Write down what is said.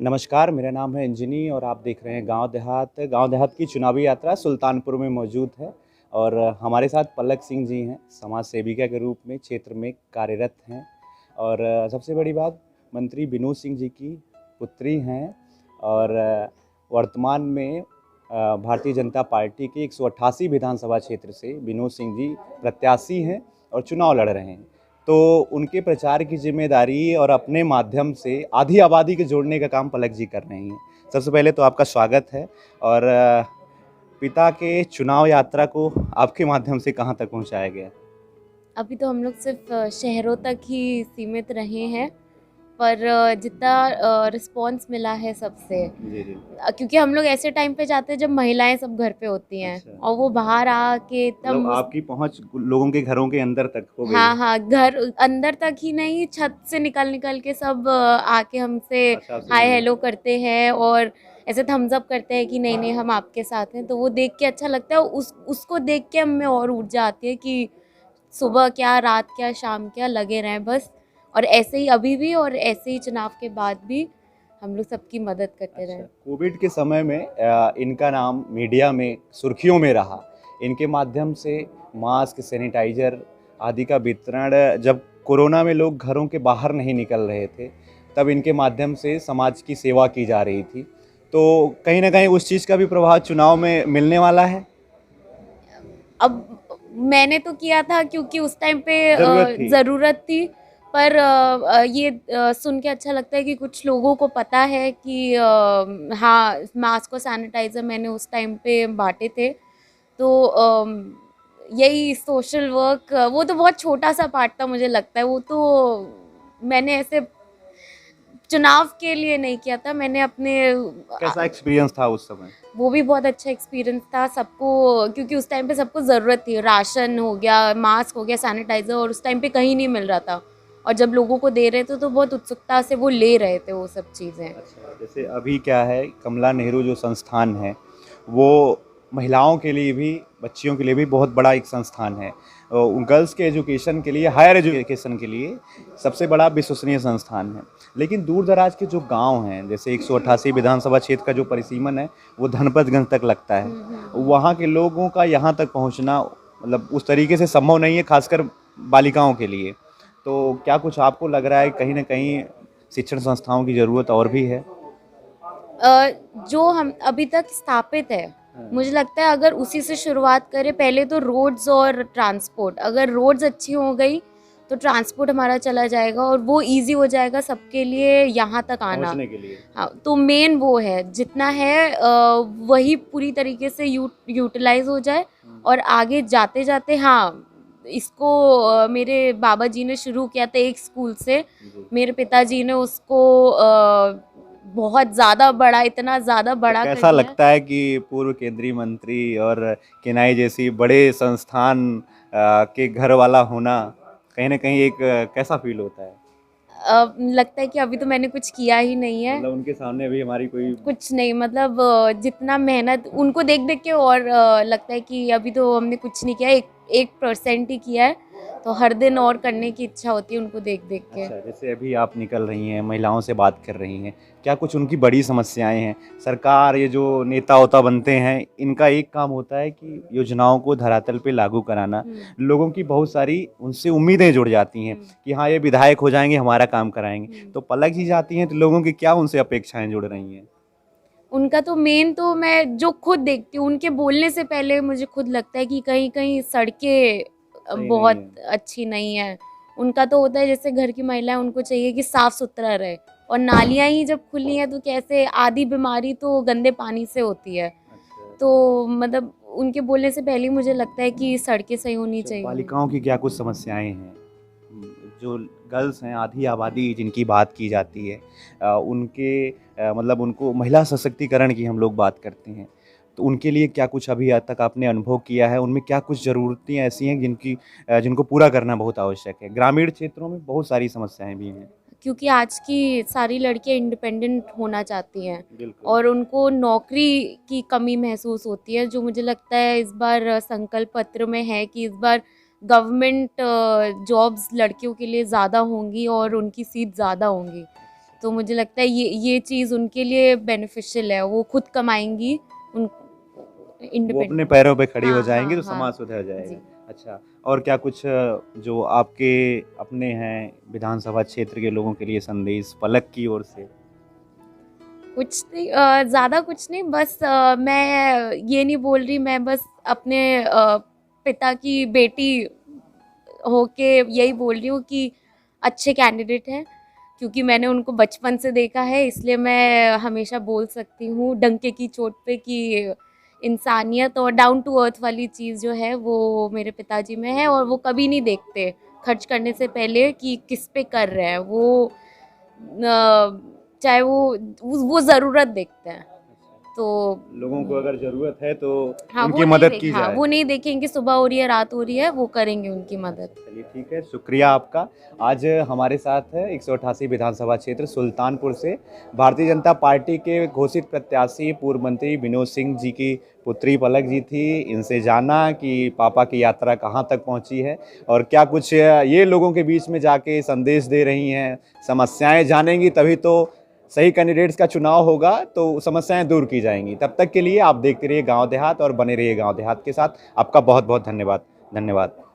नमस्कार, मेरा नाम है अंजनी और आप देख रहे हैं गांव देहात। गांव देहात की चुनावी यात्रा सुल्तानपुर में मौजूद है और हमारे साथ पलक सिंह जी हैं, समाज सेविका के रूप में क्षेत्र में कार्यरत हैं। और सबसे बड़ी बात, मंत्री विनोद सिंह जी की पुत्री हैं और वर्तमान में भारतीय जनता पार्टी के 188 विधानसभा क्षेत्र से विनोद सिंह जी प्रत्याशी हैं और चुनाव लड़ रहे हैं। तो उनके प्रचार की जिम्मेदारी और अपने माध्यम से आधी आबादी के जोड़ने का काम पलक जी कर रही हैं। सबसे पहले तो आपका स्वागत है और पिता के चुनाव यात्रा को आपके माध्यम से कहाँ तक पहुँचाया गया? अभी तो हम लोग सिर्फ शहरों तक ही सीमित रहे हैं, पर जितना रिस्पॉन्स मिला है सबसे, जी जी। क्योंकि हम लोग ऐसे टाइम पे जाते हैं जब महिलाएं सब घर पे होती हैं। अच्छा। और वो बाहर आके मतलब तब आपकी पहुँच लोगों के घरों के अंदर तक हो गई हाँ है। हाँ, घर अंदर तक ही नहीं, छत से निकल निकल के सब आके हमसे अच्छा, आपसे हाय मिले। हेलो करते हैं और ऐसे थम्स अप करते हैं कि नहीं नहीं हम आपके साथ हैं। तो वो देख के अच्छा लगता है, उसको देख के हमें और ऊर्जा आती है कि सुबह क्या, रात क्या, शाम क्या, लगे रहें बस। और ऐसे ही अभी भी और ऐसे ही चुनाव के बाद भी हम लोग सबकी मदद करते अच्छा, रहें। कोविड के समय में इनका नाम मीडिया में सुर्खियों में रहा। इनके माध्यम से मास्क, सैनिटाइज़र आदि का वितरण, जब कोरोना में लोग घरों के बाहर नहीं निकल रहे थे, तब इनके माध्यम से समाज की सेवा की जा रही थी। तो कहीं न कहीं उस चीज़ का भी प्रभाव चुनाव में मिलने वाला है? अब मैंने तो किया था क्योंकि उस टाइम पे ज़रूरत थी। ज़रूरत थी। पर ये सुन के अच्छा लगता है कि कुछ लोगों को पता है कि हाँ, मास्क और सैनिटाइज़र मैंने उस टाइम पे बाँटे थे। तो यही सोशल वर्क, वो तो बहुत छोटा-सा पार्ट था मुझे लगता है। वो तो मैंने ऐसे चुनाव के लिए नहीं किया था, मैंने अपने कैसा एक्सपीरियंस था उस समय? वो भी बहुत अच्छा एक्सपीरियंस था सबको, क्योंकि उस टाइम पे सबको ज़रूरत थी। राशन हो गया, मास्क हो गया, सैनिटाइज़र, और उस टाइम पे कहीं नहीं मिल रहा था। और जब लोगों को दे रहे थे तो बहुत उत्सुकता से वो ले रहे थे वो सब चीज़ें। अच्छा, जैसे अभी क्या है, कमला नेहरू जो संस्थान है, वो महिलाओं के लिए भी, बच्चियों के लिए भी बहुत बड़ा एक संस्थान है। गर्ल्स के एजुकेशन के लिए, हायर एजुकेशन के लिए सबसे बड़ा विश्वसनीय संस्थान है। लेकिन दूर-दराज के जो गाँव हैं, जैसे 188 विधानसभा क्षेत्र का जो परिसीमन है, वो धनपतगंज तक लगता है। वहाँ के लोगों का यहाँ तक पहुँचना मतलब उस तरीके से संभव नहीं है, खासकर बालिकाओं के लिए। तो क्या कुछ आपको लग रहा है कहीं न कहीं शिक्षण संस्थाओं की ज़रूरत और भी है? जो हम अभी तक स्थापित है, हाँ। मुझे लगता है अगर उसी से शुरुआत करें, पहले तो रोड्स और ट्रांसपोर्ट, अगर रोड्स अच्छी हो गई तो ट्रांसपोर्ट हमारा चला जाएगा और वो ईज़ी हो जाएगा सबके लिए यहाँ तक आना। पहुँचने के लिए। हाँ, तो मेन वो है, जितना है वही पूरी तरीके से यूटिलाइज़ हो जाए। और आगे जाते-जाते हाँ, इसको मेरे बाबा जी ने शुरू किया था एक स्कूल से। जी। मेरे पिताजी ने उसको बहुत ज़्यादा बड़ा, इतना ज़्यादा तो बड़ा कर कैसा दिया। लगता है कि पूर्व केंद्रीय मंत्री और किनाई जैसी बड़े संस्थान के घर वाला होना, कहीं न कहीं एक कैसा फ़ील होता है? लगता है कि अभी तो मैंने कुछ किया ही नहीं है। मतलब उनके सामने अभी हमारी कोई। कुछ नहीं, मतलब जितना मेहनत उनको देख-देख के और लगता है कि अभी तो हमने कुछ नहीं किया, 1% ही किया है। तो हर दिन और करने की इच्छा होती है उनको देख-देख के। अच्छा, जैसे अभी आप निकल रही हैं, महिलाओं से बात कर रही हैं, क्या कुछ उनकी बड़ी समस्याएँ हैं? सरकार, ये जो नेता-वेता बनते हैं, इनका एक काम होता है कि योजनाओं को धरातल पे लागू कराना। हुँ, लोगों की बहुत सारी उनसे उम्मीदें जुड़ जाती हैं हुँ, कि हाँ, ये विधायक हो जाएँगे, हमारा काम कराएँगे। हुँ। तो पलक जी जाती हैं, तो लोगों की क्या उनसे अपेक्षाएँ जुड़ रही हैं? उनका तो मेन, तो मैं जो खुद देखती हूँ, उनके बोलने से पहले मुझे खुद लगता है कि कहीं-कहीं सड़कें सही नहीं बहुत है। अच्छी नहीं हैं। उनका तो होता है जैसे घर की महिलाएँ, उनको चाहिए कि साफ-सुथरा रहे। और नालियाँ ही जब खुली हैं तो कैसे, आधी बीमारी तो गंदे पानी से होती है। अच्छा। तो मतलब उनके बोलने से पहले ही मुझे लगता है कि सड़कें सही होनी अच्छा, चाहिए। बालिकाओं की क्या कुछ समस्याएँ हैं? जो गर्ल्स हैं, आधी आबादी जिनकी बात की जाती है, उनके मतलब उनको महिला सशक्तिकरण की हम लोग बात करते हैं। तो उनके लिए क्या कुछ अभी तक आपने अनुभव किया है? उनमें क्या कुछ ज़रूरतें ऐसी हैं जिनको पूरा करना बहुत आवश्यक है? ग्रामीण क्षेत्रों में बहुत सारी समस्याएँ भी हैं। क्योंकि आज की सारी लड़कियां इंडिपेंडेंट होना चाहती हैं बिल्कुल। और उनको नौकरी की कमी महसूस होती है, जो मुझे लगता है इस बार संकल्प पत्र में है कि इस बार गवर्नमेंट जॉब्स लड़कियों के लिए ज़्यादा होंगी और उनकी सीट ज़्यादा होंगी। तो मुझे लगता है ये चीज़ उनके लिए बेनिफिशियल है, वो खुद कमाएंगी, उन वो अपने इंडिपेंडेंट। पैरों पे खड़ी हो हाँ जाएंगी तो हाँ समाज हाँ सुधर जाएगा। जी। अच्छा, और क्या कुछ जो आपके अपने हैं विधानसभा क्षेत्र के लोगों के लिए संदेश पलक की ओर से? कुछ नहीं, ज़्यादा कुछ नहीं, बस मैं ये नहीं बोल रही, मैं बस अपने पिता की बेटी होके यही बोल रही हूँ कि अच्छे कैंडिडेट हैं, क्योंकि मैंने उनको बचपन से देखा है, इसलिए मैं हमेशा बोल सकती हूँ डंके की चोट पे कि इंसानियत और डाउन टू अर्थ वाली चीज़ जो है वो मेरे पिताजी में है, और वो कभी नहीं देखते खर्च करने से पहले कि किस पे कर रहे हैं वो, चाहे वो ज़रूरत देखते हैं। तो लोगों को अगर ज़रूरत है तो हाँ, उनकी मदद की हाँ, जाए। वो नहीं देखेंगे सुबह हो रही है रात हो रही है, वो करेंगे उनकी मदद। चलिए ठीक है, शुक्रिया आपका। आज हमारे साथ है 188 विधानसभा क्षेत्र सुल्तानपुर से भारतीय जनता पार्टी के घोषित प्रत्याशी पूर्व मंत्री विनोद सिंह जी की पुत्री पलक जी थी। इनसे जाना कि पापा की यात्रा कहाँ तक पहुँची है और क्या कुछ ये लोगों के बीच में जाके संदेश दे रही हैं। समस्याएं जानेंगी तभी तो सही कैंडिडेट्स का चुनाव होगा, तो समस्याएं दूर की जाएंगी। तब तक के लिए आप देखते रहिए गांव देहात और बने रहिए गांव देहात के साथ। आपका बहुत बहुत धन्यवाद। धन्यवाद।